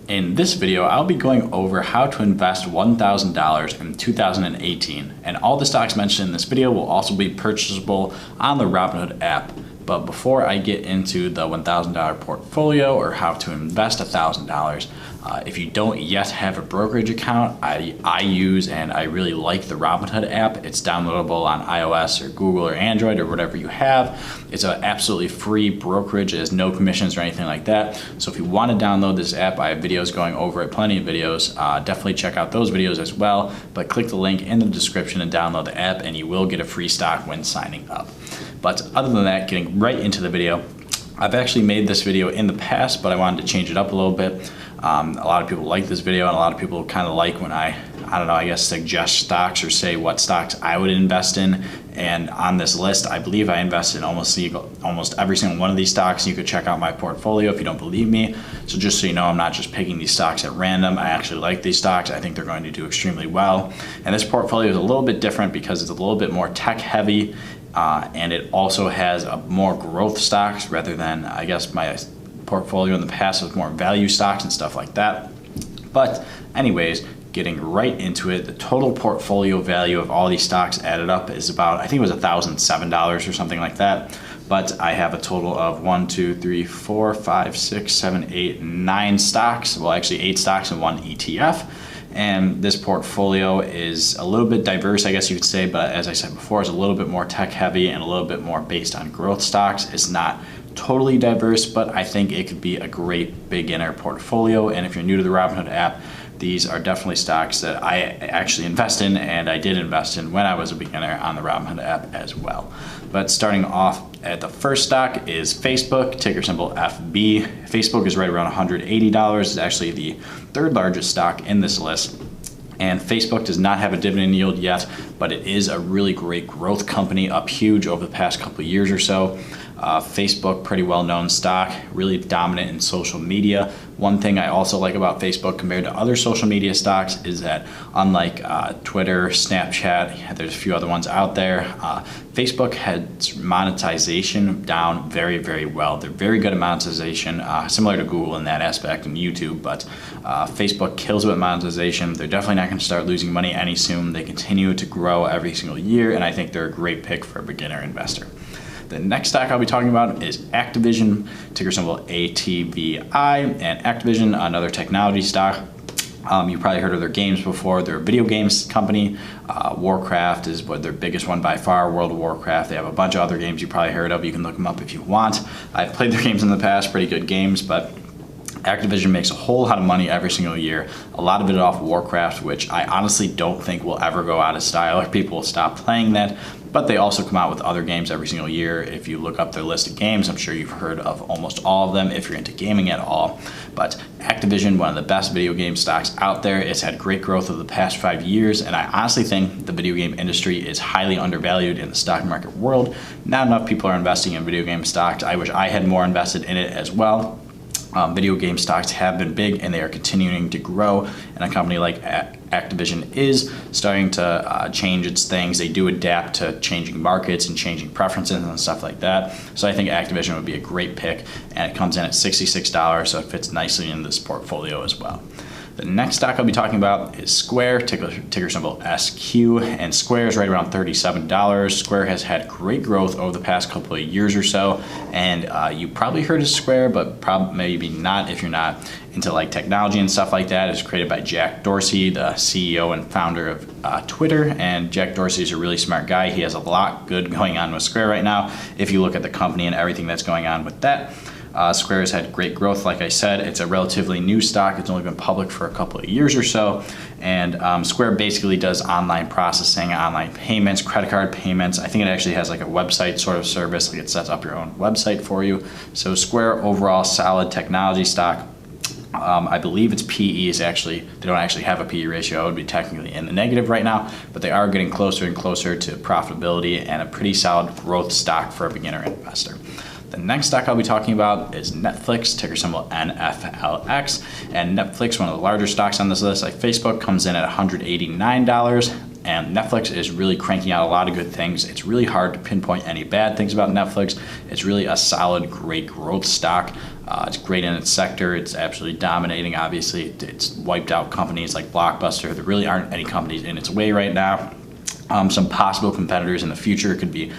In this video, I'll be going over how to invest $1,000 in 2018, and all the stocks mentioned in this video will also be purchasable on the Robinhood app. But before I get into the $1,000 portfolio or how to invest $1,000, if you don't yet have a brokerage account, I use and I really like the Robinhood app. It's downloadable on iOS or Google or Android or whatever you have. It's an absolutely free brokerage. It has no commissions or anything like that. So if you want to download this app, I have videos going over it, plenty of videos. Definitely check out those videos as well. But click the link in the description and download the app, and you will get a free stock when signing up. But other than that, getting right into the video, I've actually made this video in the past, but I wanted to change it up a little bit. A lot of people like this video, and a lot of people kind of like when I don't know, I guess suggest stocks or say what stocks I would invest in. And on this list, I believe I invested in almost every single one of these stocks. You could check out my portfolio if you don't believe me. So just so you know, I'm not just picking these stocks at random. I actually like these stocks. I think they're going to do extremely well. And this portfolio is a little bit different because it's a little bit more tech heavy. And it also has more growth stocks rather than, I guess, my portfolio in the past was more value stocks and stuff like that. But anyways, getting right into it, the total portfolio value of all these stocks added up is about, I think it was $1,007 or something like that. But I have a total of 9 stocks. Well, actually 8 stocks and 1 ETF. And this portfolio is a little bit diverse, I guess you could say, but as I said before, it's a little bit more tech heavy and a little bit more based on growth stocks. It's not totally diverse, but I think it could be a great beginner portfolio. And if you're new to the Robinhood app, these are definitely stocks that I actually invest in, and I did invest in when I was a beginner on the Robinhood app as well. But starting off at the first stock is Facebook, ticker symbol FB. Facebook is right around $180. It's actually the third largest stock in this list. And Facebook does not have a dividend yield yet, but it is a really great growth company, up huge over the past couple of years or so. Facebook, pretty well-known stock, really dominant in social media. One thing I also like about Facebook compared to other social media stocks is that unlike Twitter, Snapchat, there's a few other ones out there, Facebook has monetization down very, very well. They're very good at monetization, similar to Google in that aspect and YouTube, but Facebook kills it with monetization. They're definitely not going to start losing money any soon. They continue to grow every single year, and I think they're a great pick for a beginner investor. The next stock I'll be talking about is Activision, ticker symbol ATVI, and Activision, another technology stock. You probably heard of their games before. They're a video games company. Warcraft is their biggest one by far, World of Warcraft. They have a bunch of other games you probably heard of. You can look them up if you want. I've played their games in the past, pretty good games, but Activision makes a whole lot of money every single year, a lot of it off Warcraft, which I honestly don't think will ever go out of style or people will stop playing that. But they also come out with other games every single year. If you look up their list of games, I'm sure you've heard of almost all of them if you're into gaming at all. But Activision, one of the best video game stocks out there. It's had great growth over the past 5 years, and I honestly think the video game industry is highly undervalued in the stock market world. Not enough people are investing in video game stocks. I wish I had more invested in it as well. Video game stocks have been big, and they are continuing to grow, and a company like Activision is starting to change its things. They do adapt to changing markets and changing preferences and stuff like that. So I think Activision would be a great pick, and it comes in at $66, so it fits nicely in this portfolio as well. The next stock I'll be talking about is Square, ticker symbol SQ, and Square is right around $37. Square has had great growth over the past couple of years or so, and you probably heard of Square, but maybe not if you're not into like technology and stuff like that. It's created by Jack Dorsey, the CEO and founder of Twitter, and Jack Dorsey is a really smart guy. He has a lot good going on with Square right now if you look at the company and everything that's going on with that. Square has had great growth, like I said. It's a relatively new stock. It's only been public for a couple of years or so. And Square basically does online processing, online payments, credit card payments. I think it actually has like a website sort of service. Like it sets up your own website for you. So Square, overall solid technology stock. I believe its PE is actually, they don't actually have a PE ratio. It would be technically in the negative right now, but they are getting closer and closer to profitability and a pretty solid growth stock for a beginner investor. The next stock I'll be talking about is Netflix, ticker symbol NFLX. And Netflix, one of the larger stocks on this list, like Facebook, comes in at $189. And Netflix is really cranking out a lot of good things. It's really hard to pinpoint any bad things about Netflix. It's really a solid, great growth stock. It's great in its sector. It's absolutely dominating. Obviously, it's wiped out companies like Blockbuster. There really aren't any companies in its way right now. Some possible competitors in the future could be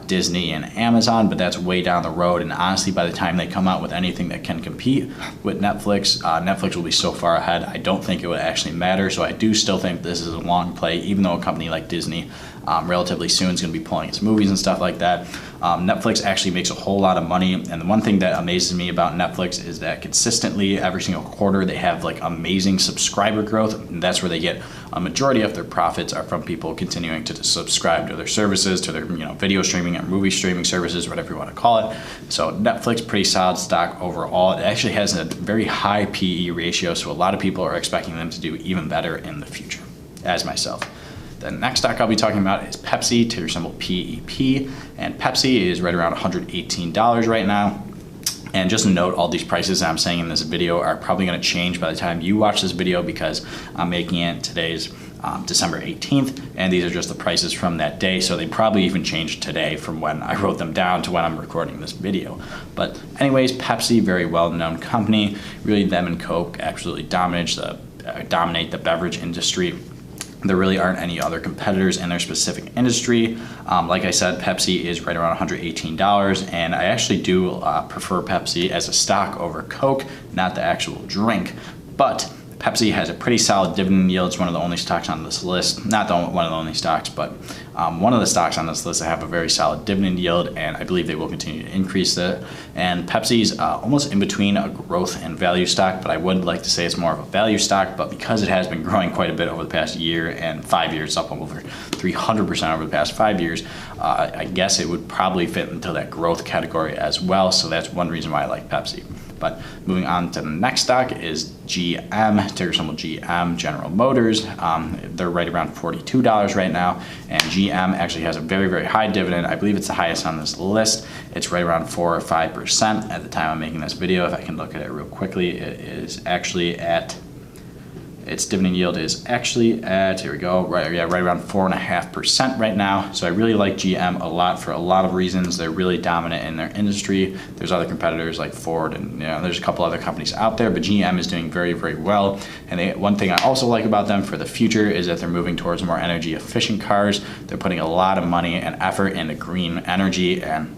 Disney and Amazon, but that's way down the road. And honestly, by the time they come out with anything that can compete with Netflix, Netflix will be so far ahead, I don't think it would actually matter. So I do still think this is a long play, even though a company like Disney relatively soon is going to be pulling its movies and stuff like that. Netflix actually makes a whole lot of money, and the one thing that amazes me about Netflix is that consistently every single quarter they have like amazing subscriber growth, and that's where they get a majority of their profits are from people continuing to subscribe to their services, to their video streaming or movie streaming services, whatever you want to call it. So Netflix, pretty solid stock overall. It actually has a very high PE ratio, so a lot of people are expecting them to do even better in the future, as myself. The next stock I'll be talking about is Pepsi, ticker symbol PEP, and Pepsi is right around $118 right now. And just a note, all these prices I'm saying in this video are probably going to change by the time you watch this video, because I'm making it today's December 18th, and these are just the prices from that day, so they probably even changed today from when I wrote them down to when I'm recording this video. But anyways, Pepsi, very well-known company. Really, them and Coke absolutely dominate the beverage industry. There really aren't any other competitors in their specific industry. Like I said, Pepsi is right around $118, and I actually do prefer Pepsi as a stock over Coke, not the actual drink. But Pepsi has a pretty solid dividend yield. It's one of the only stocks on this list. Not one of the only stocks, but one of the stocks on this list that have a very solid dividend yield, and I believe they will continue to increase that. And Pepsi's almost in between a growth and value stock, but I would like to say it's more of a value stock. But because it has been growing quite a bit over the past year and 5 years, up over 300% over the past 5 years, I guess it would probably fit into that growth category as well. So that's one reason why I like Pepsi. But moving on to the next stock is GM, ticker symbol GM, General Motors. They're right around $42 right now, and GM actually has a very, very high dividend. I believe it's the highest on this list. It's right around 4 or 5% at the time I'm making this video. If I can look at it real quickly, it is actually at, its dividend yield is actually at, here we go, right around 4.5% right now. So I really like GM a lot for a lot of reasons. They're really dominant in their industry. There's other competitors like Ford, and there's a couple other companies out there, but GM is doing very, very well. And one thing I also like about them for the future is that they're moving towards more energy efficient cars. They're putting a lot of money and effort into green energy and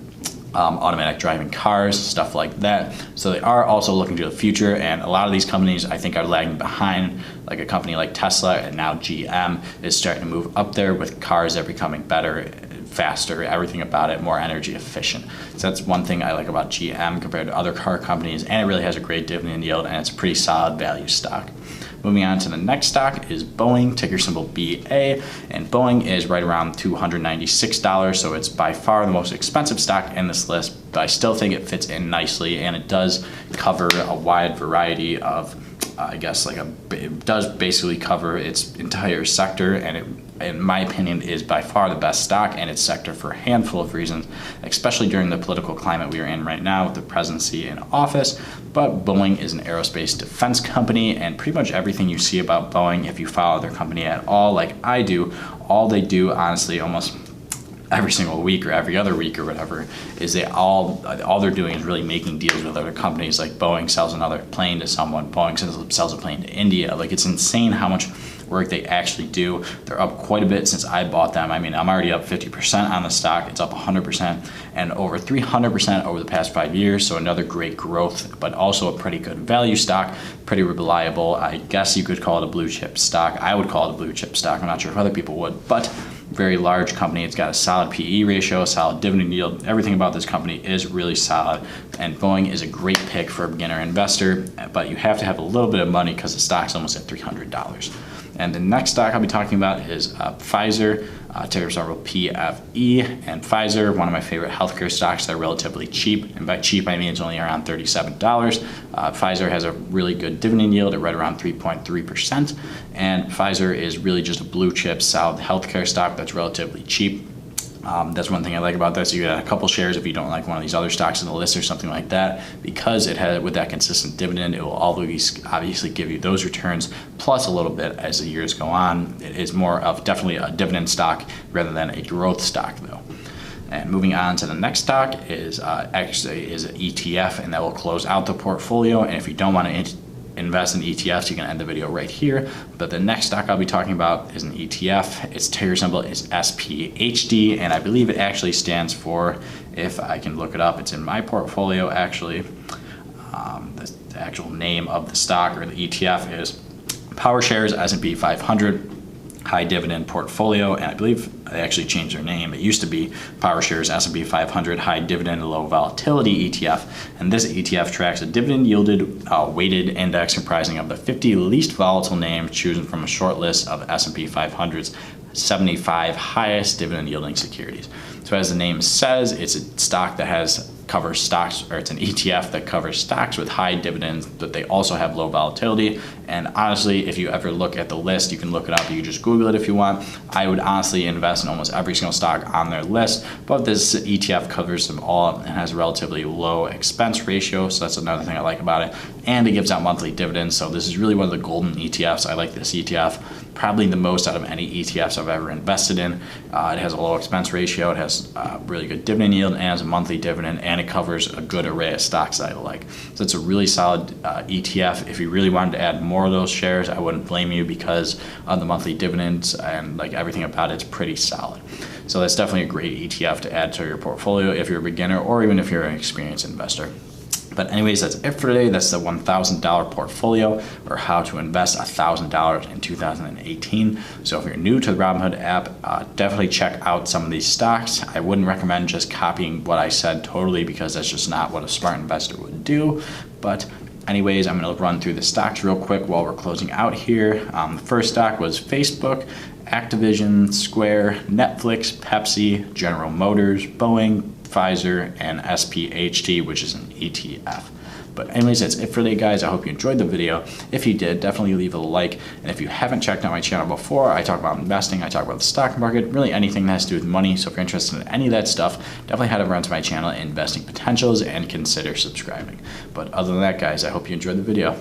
automatic driving cars, stuff like that. So they are also looking to the future, and a lot of these companies I think are lagging behind. Like a company like Tesla, and now GM is starting to move up there with cars that are becoming better, faster, everything about it more energy efficient. So that's one thing I like about GM compared to other car companies, and it really has a great dividend yield, and it's a pretty solid value stock. Moving on to the next stock is Boeing, ticker symbol BA, and Boeing is right around $296, so it's by far the most expensive stock in this list, but I still think it fits in nicely, and it does cover a wide variety of, I guess, it does basically cover its entire sector, and it, in my opinion, is by far the best stock in its sector for a handful of reasons, especially during the political climate we are in right now with the presidency in office. But Boeing is an aerospace defense company, and pretty much everything you see about Boeing, if you follow their company at all, like I do, all they do, honestly, almost every single week or every other week or whatever, is all they're doing is really making deals with other companies. Like Boeing sells another plane to someone, Boeing sells a plane to India. Like, it's insane how much work they actually do. They're up quite a bit since I bought them. I mean, I'm already up 50% on the stock. It's up 100% and over 300% over the past 5 years. So another great growth, but also a pretty good value stock, pretty reliable. I guess you could call it a blue chip stock. I would call it a blue chip stock. I'm not sure if other people would, but very large company. It's got a solid PE ratio, a solid dividend yield. Everything about this company is really solid, and Boeing is a great pick for a beginner investor, but you have to have a little bit of money because the stock's almost at $300. And the next stock I'll be talking about is Pfizer, ticker symbol PFE. And Pfizer, one of my favorite healthcare stocks. They're relatively cheap, and by cheap I mean it's only around $37. Pfizer has a really good dividend yield at right around 3.3%, and Pfizer is really just a blue chip, solid healthcare stock that's relatively cheap. That's one thing I like about this. You get a couple shares if you don't like one of these other stocks in the list or something like that, because it has, with that consistent dividend, it will always obviously give you those returns plus a little bit as the years go on. It is more of definitely a dividend stock rather than a growth stock though. And moving on to the next stock is actually is an ETF, and that will close out the portfolio. And if you don't want to invest in ETFs, you can end the video right here. But the next stock I'll be talking about is an ETF. Its ticker symbol is SPHD, and I believe it actually stands for, if I can look it up, it's in my portfolio actually. The actual name of the stock or the ETF is PowerShares S&P 500 High Dividend Portfolio, and I believe they actually changed their name. It used to be PowerShares S&P 500 High Dividend Low Volatility ETF, and this ETF tracks a dividend yielded weighted index comprising of the 50 least volatile names chosen from a short list of S&P 500's 75 highest dividend yielding securities. So as the name says, it's a stock that covers stocks, or it's an ETF that covers stocks with high dividends, but they also have low volatility. And honestly, if you ever look at the list, you can look it up, you can just Google it if you want. I would honestly invest in almost every single stock on their list, but this ETF covers them all and has a relatively low expense ratio, so that's another thing I like about it. And it gives out monthly dividends, so this is really one of the golden ETFs. I like this ETF probably the most out of any ETFs I've ever invested in. It has a low expense ratio, it has really good dividend yield, and has a monthly dividend, and it covers a good array of stocks that I like. So it's a really solid ETF. If you really wanted to add more of those shares, I wouldn't blame you, because of the monthly dividends and like everything about it's pretty solid. So that's definitely a great ETF to add to your portfolio if you're a beginner or even if you're an experienced investor. But anyways, that's it for today. That's the $1,000 portfolio, or how to invest $1,000 in 2018. So if you're new to the Robinhood app, definitely check out some of these stocks. I wouldn't recommend just copying what I said totally, because that's just not what a smart investor would do. But anyways, I'm going to run through the stocks real quick while we're closing out here. The first stock was Facebook, Activision, Square, Netflix, Pepsi, General Motors, Boeing, Pfizer, and SPHT, which is an ETF. But anyways, that's it for today, guys. I hope you enjoyed the video. If you did, definitely leave a like. And if you haven't checked out my channel before, I talk about investing, I talk about the stock market, really anything that has to do with money. So if you're interested in any of that stuff, definitely head over onto my channel, Investing Potentials, and consider subscribing. But other than that, guys, I hope you enjoyed the video.